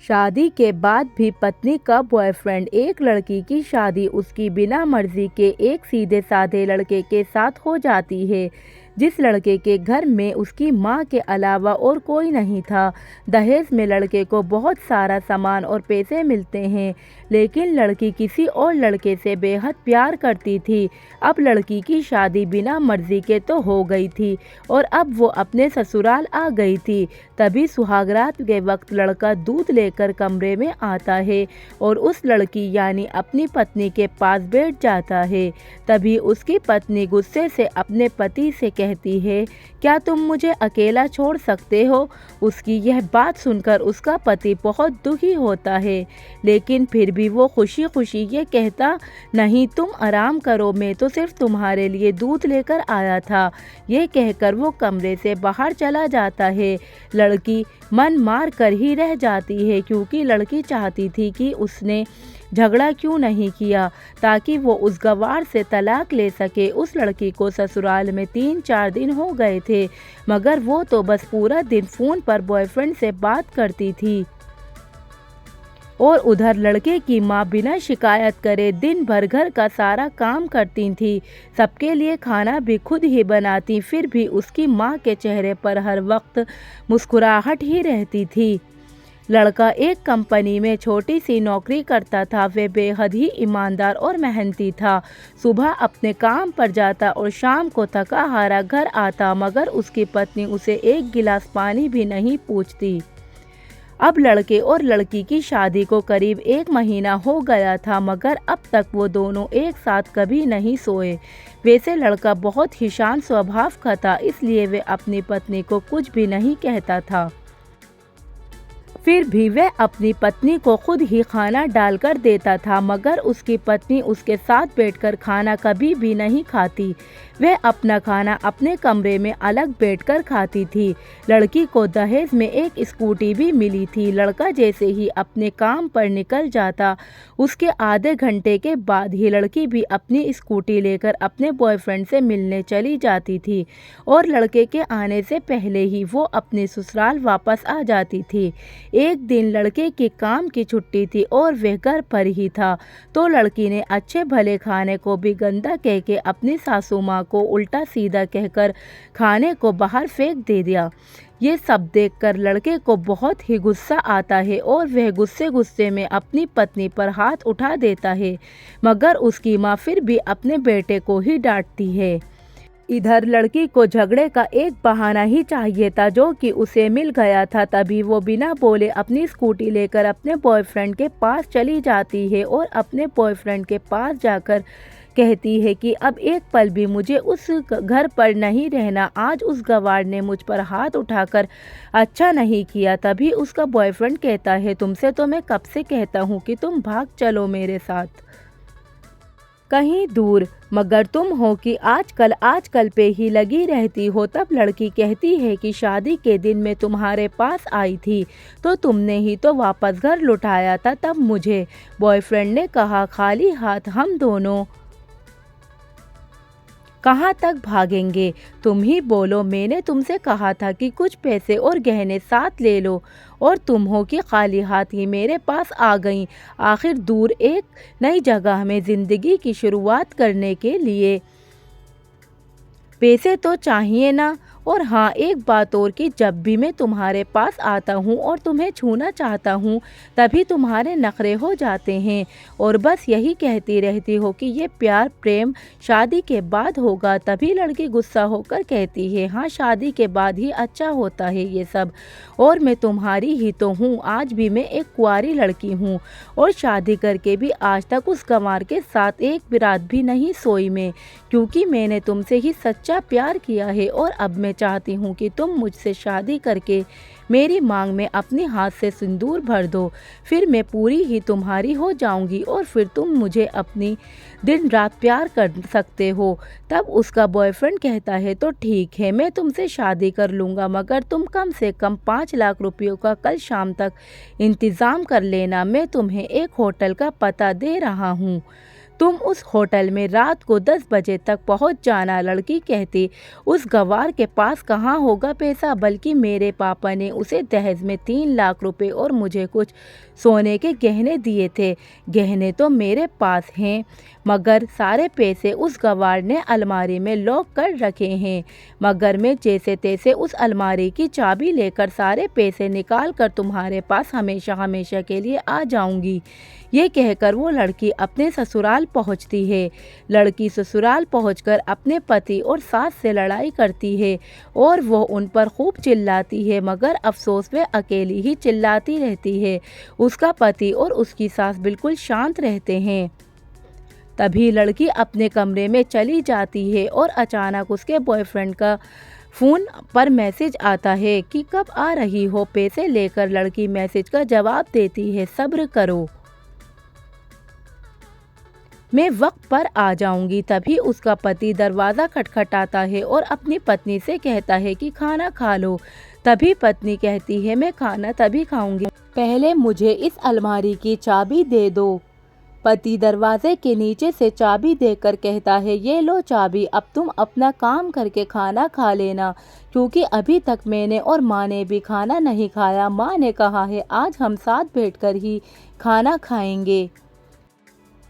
शादी के बाद भी पत्नी का बॉयफ्रेंड एक लड़की की शादी उसकी बिना मर्जी के एक सीधे साधे लड़के के साथ हो जाती है, जिस लड़के के घर में उसकी माँ के अलावा और कोई नहीं था। दहेज में लड़के को बहुत सारा सामान और पैसे मिलते हैं, लेकिन लड़की किसी और लड़के से बेहद प्यार करती थी। अब लड़की की शादी बिना मर्जी के तो हो गई थी और अब वो अपने ससुराल आ गई थी। तभी सुहागरात के वक्त लड़का दूध लेकर कमरे में आता है और उस लड़की यानी अपनी पत्नी के पास बैठ जाता है। तभी उसकी पत्नी गुस्से से अपने पति से कहती है, क्या तुम मुझे अकेला छोड़ सकते हो? उसकी यह बात सुनकर उसका पति बहुत दुखी होता है, लेकिन फिर भी वो खुशी खुशी ये कहता, नहीं तुम आराम करो, मैं तो सिर्फ तुम्हारे लिए दूध लेकर आया था। ये कहकर वो कमरे से बाहर चला जाता है। लड़की मन मार कर ही रह जाती है, क्योंकि लड़की चाहती थी कि उसने झगड़ा क्यों नहीं किया, ताकि वो उस गवार से तलाक ले सके। उस लड़की को ससुराल में 3-4 दिन हो गए थे, मगर वो तो बस पूरा दिन फ़ोन पर बॉयफ्रेंड से बात करती थी और उधर लड़के की माँ बिना शिकायत करे दिन भर घर का सारा काम करती थी, सबके लिए खाना भी खुद ही बनाती। फिर भी उसकी माँ के चेहरे पर हर वक्त मुस्कुराहट ही रहती थी। लड़का एक कंपनी में छोटी सी नौकरी करता था। वह बेहद ही ईमानदार और मेहनती था। सुबह अपने काम पर जाता और शाम को थका हारा घर आता, मगर उसकी पत्नी उसे एक गिलास पानी भी नहीं पूछती। अब लड़के और लड़की की शादी को करीब 1 महीना हो गया था, मगर अब तक वो दोनों एक साथ कभी नहीं सोए। वैसे लड़का बहुत ही शांत स्वभाव का था, इसलिए वे अपनी पत्नी को कुछ भी नहीं कहता था। फिर भी वह अपनी पत्नी को खुद ही खाना डालकर देता था, मगर उसकी पत्नी उसके साथ बैठकर खाना कभी भी नहीं खाती। वह अपना खाना अपने कमरे में अलग बैठकर खाती थी। लड़की को दहेज में एक स्कूटी भी मिली थी। लड़का जैसे ही अपने काम पर निकल जाता, उसके आधे घंटे के बाद ही लड़की भी अपनी स्कूटी लेकर अपने बॉयफ्रेंड से मिलने चली जाती थी और लड़के के आने से पहले ही वो अपने ससुराल वापस आ जाती थी। एक दिन लड़के के काम की छुट्टी थी और वह घर पर ही था, तो लड़की ने अच्छे भले खाने को भी गंदा कह के अपनी सासू माँ को उल्टा सीधा कहकर खाने को बाहर फेंक दे दिया। ये सब देखकर लड़के को बहुत ही गुस्सा आता है और वह गुस्से गुस्से में अपनी पत्नी पर हाथ उठा देता है, मगर उसकी माँ फिर भी अपने बेटे को ही डांटती है। इधर लड़की को झगड़े का एक बहाना ही चाहिए था, जो कि उसे मिल गया था। तभी वो बिना बोले अपनी स्कूटी लेकर अपने बॉयफ्रेंड के पास चली जाती है और अपने बॉयफ्रेंड के पास जाकर कहती है कि अब एक पल भी मुझे उस घर पर नहीं रहना। आज उस गवार ने मुझ पर हाथ उठाकर अच्छा नहीं किया। तभी उसका बॉयफ्रेंड कहता है, तुमसे तो मैं कब से कहता हूँ कि तुम भाग चलो मेरे साथ कहीं दूर, मगर तुम हो कि आजकल पे ही लगी रहती हो। तब लड़की कहती है कि शादी के दिन मैं तुम्हारे पास आई थी तो तुमने ही तो वापस घर लौटाया था। तब मुझे बॉयफ्रेंड ने कहा, खाली हाथ हम दोनों कहाँ तक भागेंगे, तुम ही बोलो। मैंने तुमसे कहा था कि कुछ पैसे और गहने साथ ले लो, और तुम हो कि खाली हाथ ही मेरे पास आ गई। आखिर दूर एक नई जगह में ज़िंदगी की शुरुआत करने के लिए पैसे तो चाहिए ना। और हाँ, एक बात और कि जब भी मैं तुम्हारे पास आता हूँ और तुम्हें छूना चाहता हूँ, तभी तुम्हारे नखरे हो जाते हैं और बस यही कहती रहती हो कि ये प्यार प्रेम शादी के बाद होगा। तभी लड़की गुस्सा होकर कहती है, हाँ शादी के बाद ही अच्छा होता है ये सब, और मैं तुम्हारी ही तो हूँ। आज भी मैं एक कुंवारी लड़की हूँ और शादी करके भी आज तक उस गंवार के साथ एक भी रात भी नहीं सोई मैं, क्योंकि मैंने तुमसे ही सच्चा प्यार किया है। और अब मैं चाहती हूँ कि तुम मुझसे शादी करके मेरी मांग में अपने हाथ से सिंदूर भर दो, फिर मैं पूरी ही तुम्हारी हो जाऊंगी और फिर तुम मुझे अपनी दिन रात प्यार कर सकते हो। तब उसका बॉयफ्रेंड कहता है, तो ठीक है, मैं तुमसे शादी कर लूँगा, मगर तुम कम से कम 5 लाख रुपयों का कल शाम तक इंतज़ाम कर लेना। मैं तुम्हें एक होटल का पता दे रहा हूँ, तुम उस होटल में रात को 10 बजे तक पहुंच जाना। लड़की कहती, उस गवार के पास कहाँ होगा पैसा, बल्कि मेरे पापा ने उसे दहेज में 3 लाख रुपए और मुझे कुछ सोने के गहने दिए थे। गहने तो मेरे पास हैं, मगर सारे पैसे उस गवार ने अलमारी में लॉक कर रखे हैं। मगर मैं जैसे तैसे उस अलमारी की चाबी लेकर सारे पैसे निकाल कर तुम्हारे पास हमेशा हमेशा के लिए आ जाऊंगी। ये कहकर वो लड़की अपने ससुराल पहुंचती है। लड़की ससुराल पहुंचकर अपने पति और सास से लड़ाई करती है और वो उन पर खूब चिल्लाती है, मगर अफसोस वे अकेली ही चिल्लाती रहती है। उसका पति और उसकी सास बिल्कुल शांत रहते हैं। तभी लड़की अपने कमरे में चली जाती है और अचानक उसके बॉयफ्रेंड का फ़ोन पर मैसेज आता है कि कब आ रही हो पैसे लेकर। लड़की मैसेज का जवाब देती है, सब्र करो, मैं वक्त पर आ जाऊंगी। तभी उसका पति दरवाज़ा खटखटाता है और अपनी पत्नी से कहता है कि खाना खा लो। तभी पत्नी कहती है, मैं खाना तभी खाऊंगी, पहले मुझे इस अलमारी की चाबी दे दो। पति दरवाजे के नीचे से चाबी देकर कहता है, ये लो चाबी, अब तुम अपना काम करके खाना खा लेना, क्योंकि अभी तक मैंने और माँ ने भी खाना नहीं खाया। माँ ने कहा है आज हम साथ बैठकर ही खाना खाएंगे।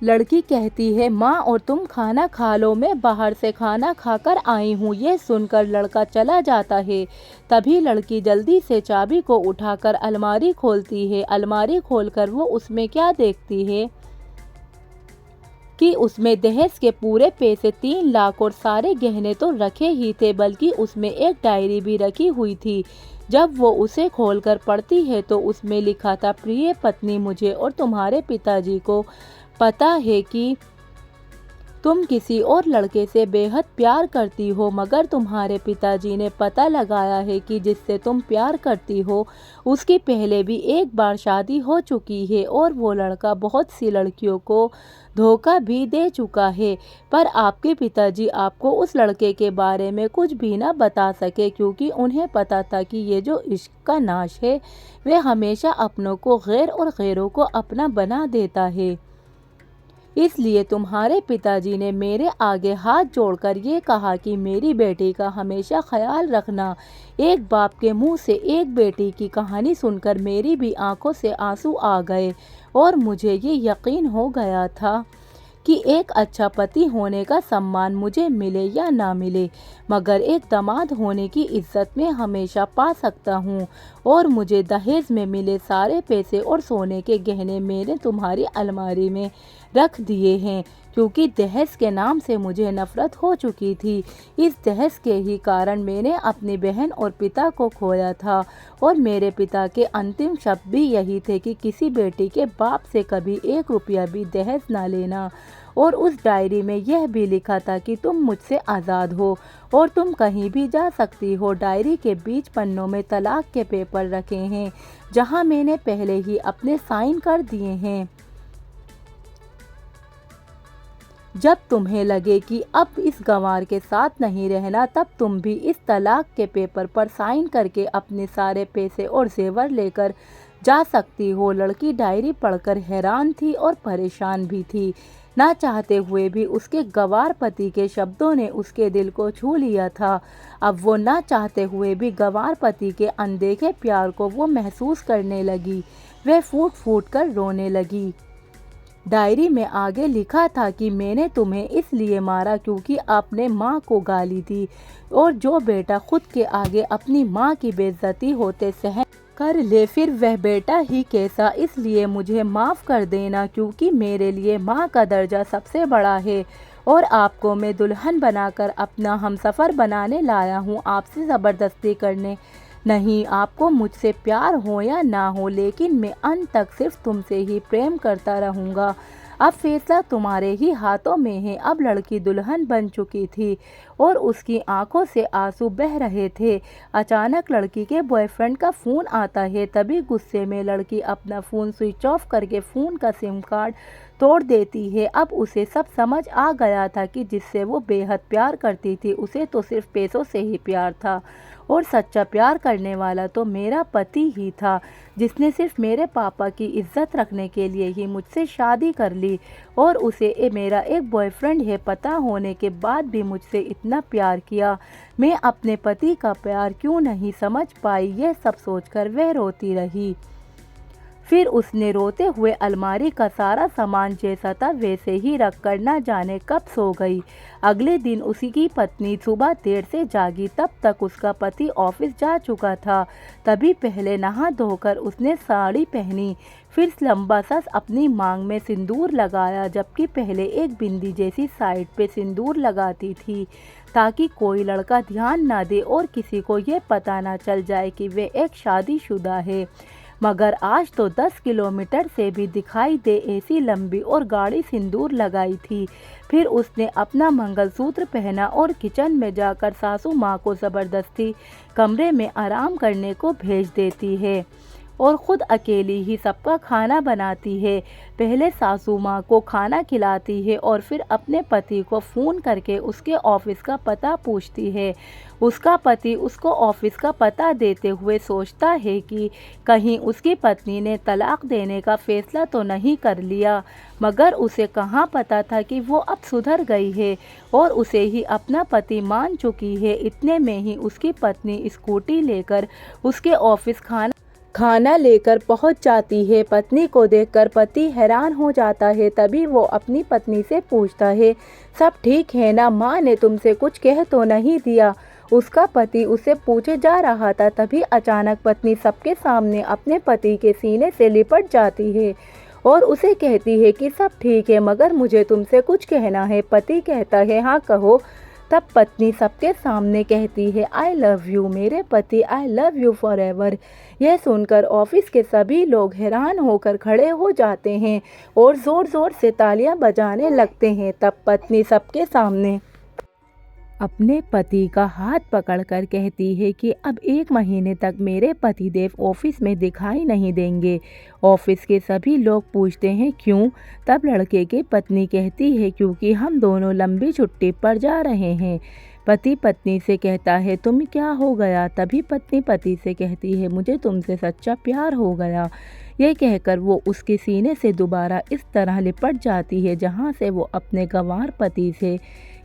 लड़की कहती है, माँ और तुम खाना खा लो, मैं बाहर से खाना खाकर आई हूँ। ये सुनकर लड़का चला जाता है। तभी लड़की जल्दी से चाबी को उठाकर अलमारी खोलती है। अलमारी खोलकर वो उसमें क्या देखती है कि उसमें दहेज के पूरे पैसे 3 लाख और सारे गहने तो रखे ही थे, बल्कि उसमें एक डायरी भी रखी हुई थी। जब वो उसे खोलकर पढ़ती है तो उसमें लिखा था, प्रिय पत्नी, मुझे और तुम्हारे पिताजी को पता है कि तुम किसी और लड़के से बेहद प्यार करती हो, मगर तुम्हारे पिताजी ने पता लगाया है कि जिससे तुम प्यार करती हो उसकी पहले भी एक बार शादी हो चुकी है और वो लड़का बहुत सी लड़कियों को धोखा भी दे चुका है। पर आपके पिताजी आपको उस लड़के के बारे में कुछ भी ना बता सके, क्योंकि उन्हें पता था कि ये जो इश्क का नाश है वे हमेशा अपनों को गैर और गैरों को अपना बना देता है। इसलिए तुम्हारे पिताजी ने मेरे आगे हाथ जोड़कर ये कहा कि मेरी बेटी का हमेशा ख्याल रखना। एक बाप के मुंह से एक बेटी की कहानी सुनकर मेरी भी आंखों से आंसू आ गए और मुझे ये यकीन हो गया था कि एक अच्छा पति होने का सम्मान मुझे मिले या ना मिले, मगर एक दामाद होने की इज्जत में हमेशा पा सकता हूँ। और मुझे दहेज में मिले सारे पैसे और सोने के गहने मैंने तुम्हारी अलमारी में रख दिए हैं, क्योंकि दहेज के नाम से मुझे नफरत हो चुकी थी। इस दहेज के ही कारण मैंने अपनी बहन और पिता को खोया था, और मेरे पिता के अंतिम शब्द भी यही थे कि किसी बेटी के बाप से कभी 1 रुपया भी दहेज ना लेना। और उस डायरी में यह भी लिखा था कि तुम मुझसे आज़ाद हो और तुम कहीं भी जा सकती हो। डायरी के बीच पन्नों में तलाक के पेपर रखे हैं, जहां मैंने पहले ही अपने साइन कर दिए हैं। जब तुम्हें लगे कि अब इस गंवार के साथ नहीं रहना, तब तुम भी इस तलाक के पेपर पर साइन करके अपने सारे पैसे और जेवर लेकर जा सकती हो। लड़की डायरी पढ़कर हैरान थी और परेशान भी थी। ना चाहते हुए भी उसके गंवार पति के शब्दों ने उसके दिल को छू लिया था। अब वो ना चाहते हुए भी गंवार पति के अनदेखे प्यार को वो महसूस करने लगी। वह फूट फूट कर रोने लगी। डायरी में आगे लिखा था कि मैंने तुम्हें इसलिए मारा क्योंकि आपने माँ को गाली दी, और जो बेटा खुद के आगे अपनी माँ की बेइज्जती होते सहन कर ले, फिर वह बेटा ही कैसा। इसलिए मुझे माफ़ कर देना, क्योंकि मेरे लिए माँ का दर्जा सबसे बड़ा है, और आपको मैं दुल्हन बनाकर अपना हमसफ़र बनाने लाया हूँ, आपसे ज़बरदस्ती करने नहीं। आपको मुझसे प्यार हो या ना हो, लेकिन मैं अंत तक सिर्फ तुमसे ही प्रेम करता रहूँगा। अब फैसला तुम्हारे ही हाथों में है। अब लड़की दुल्हन बन चुकी थी और उसकी आंखों से आंसू बह रहे थे। अचानक लड़की के बॉयफ्रेंड का फ़ोन आता है। तभी गुस्से में लड़की अपना फ़ोन स्विच ऑफ करके फ़ोन का सिम कार्ड तोड़ देती है। अब उसे सब समझ आ गया था कि जिससे वो बेहद प्यार करती थी, उसे तो सिर्फ पैसों से ही प्यार था, और सच्चा प्यार करने वाला तो मेरा पति ही था, जिसने सिर्फ मेरे पापा की इज्जत रखने के लिए ही मुझसे शादी कर ली और उसे मेरा एक बॉयफ्रेंड है पता होने के बाद भी मुझसे इतना प्यार किया। मैं अपने पति का प्यार क्यों नहीं समझ पाई, यह सब सोचकर वह रोती रही। फिर उसने रोते हुए अलमारी का सारा सामान जैसा था वैसे ही रख कर न जाने कब सो गई। अगले दिन उसी की पत्नी सुबह देर से जागी, तब तक उसका पति ऑफिस जा चुका था। तभी पहले नहा धोकर उसने साड़ी पहनी, फिर लंबा सा अपनी मांग में सिंदूर लगाया, जबकि पहले एक बिंदी जैसी साइड पे सिंदूर लगाती थी ताकि कोई लड़का ध्यान ना दे और किसी को ये पता ना चल जाए कि वे एक शादीशुदा है। मगर आज तो 10 किलोमीटर से भी दिखाई दे ऐसी लंबी और गाढ़ी सिंदूर लगाई थी। फिर उसने अपना मंगलसूत्र पहना और किचन में जाकर सासू माँ को ज़बरदस्ती कमरे में आराम करने को भेज देती है और ख़ुद अकेली ही सबका खाना बनाती है। पहले सासू माँ को खाना खिलाती है और फिर अपने पति को फ़ोन करके उसके ऑफिस का पता पूछती है। उसका पति उसको ऑफिस का पता देते हुए सोचता है कि कहीं उसकी पत्नी ने तलाक देने का फ़ैसला तो नहीं कर लिया, मगर उसे कहाँ पता था कि वो अब सुधर गई है और उसे ही अपना पति मान चुकी है। इतने में ही उसकी पत्नी स्कूटी लेकर उसके ऑफिस खाना लेकर पहुंच जाती है। पत्नी को देखकर पति हैरान हो जाता है। तभी वो अपनी पत्नी से पूछता है, सब ठीक है ना, माँ ने तुमसे कुछ कह तो नहीं दिया? उसका पति उसे पूछे जा रहा था, तभी अचानक पत्नी सबके सामने अपने पति के सीने से लिपट जाती है और उसे कहती है कि सब ठीक है मगर मुझे तुमसे कुछ कहना है। पति कहता है, हाँ कहो। तब पत्नी सबके सामने कहती है, आई लव यू मेरे पति, I love you for ever. यह सुनकर ऑफिस के सभी लोग हैरान होकर खड़े हो जाते हैं और ज़ोर ज़ोर से तालियां बजाने लगते हैं। तब पत्नी सबके सामने अपने पति का हाथ पकड़कर कहती है कि अब 1 महीने तक मेरे पतिदेव ऑफिस में दिखाई नहीं देंगे। ऑफिस के सभी लोग पूछते हैं क्यों? तब लड़के की पत्नी कहती है क्योंकि हम दोनों लंबी छुट्टी पर जा रहे हैं। पति पत्नी से कहता है, तुम क्या हो गया? तभी पत्नी पति से कहती है, मुझे तुमसे सच्चा प्यार हो गया। यह कहकर वो उसके सीने से दोबारा इस तरह लिपट जाती है जहाँ से वो अपने गंवार पति से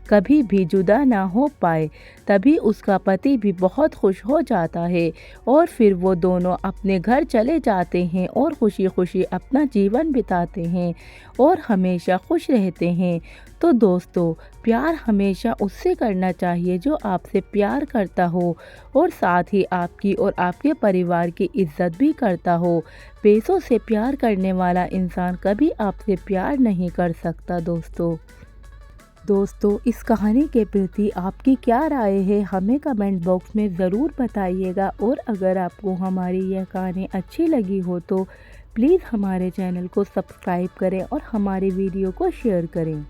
कभी भी जुदा ना हो पाए। तभी उसका पति भी बहुत खुश हो जाता है और फिर वो दोनों अपने घर चले जाते हैं और खुशी खुशी अपना जीवन बिताते हैं और हमेशा खुश रहते हैं। तो दोस्तों, प्यार हमेशा उससे करना चाहिए जो आपसे प्यार करता हो और साथ ही आपकी और आपके परिवार की इज्जत भी करता हो। पैसों से प्यार करने वाला इंसान कभी आपसे प्यार नहीं कर सकता। दोस्तों, इस कहानी के प्रति आपकी क्या राय है, हमें कमेंट बॉक्स में ज़रूर बताइएगा। और अगर आपको हमारी यह कहानी अच्छी लगी हो तो प्लीज़ हमारे चैनल को सब्सक्राइब करें और हमारे वीडियो को शेयर करें।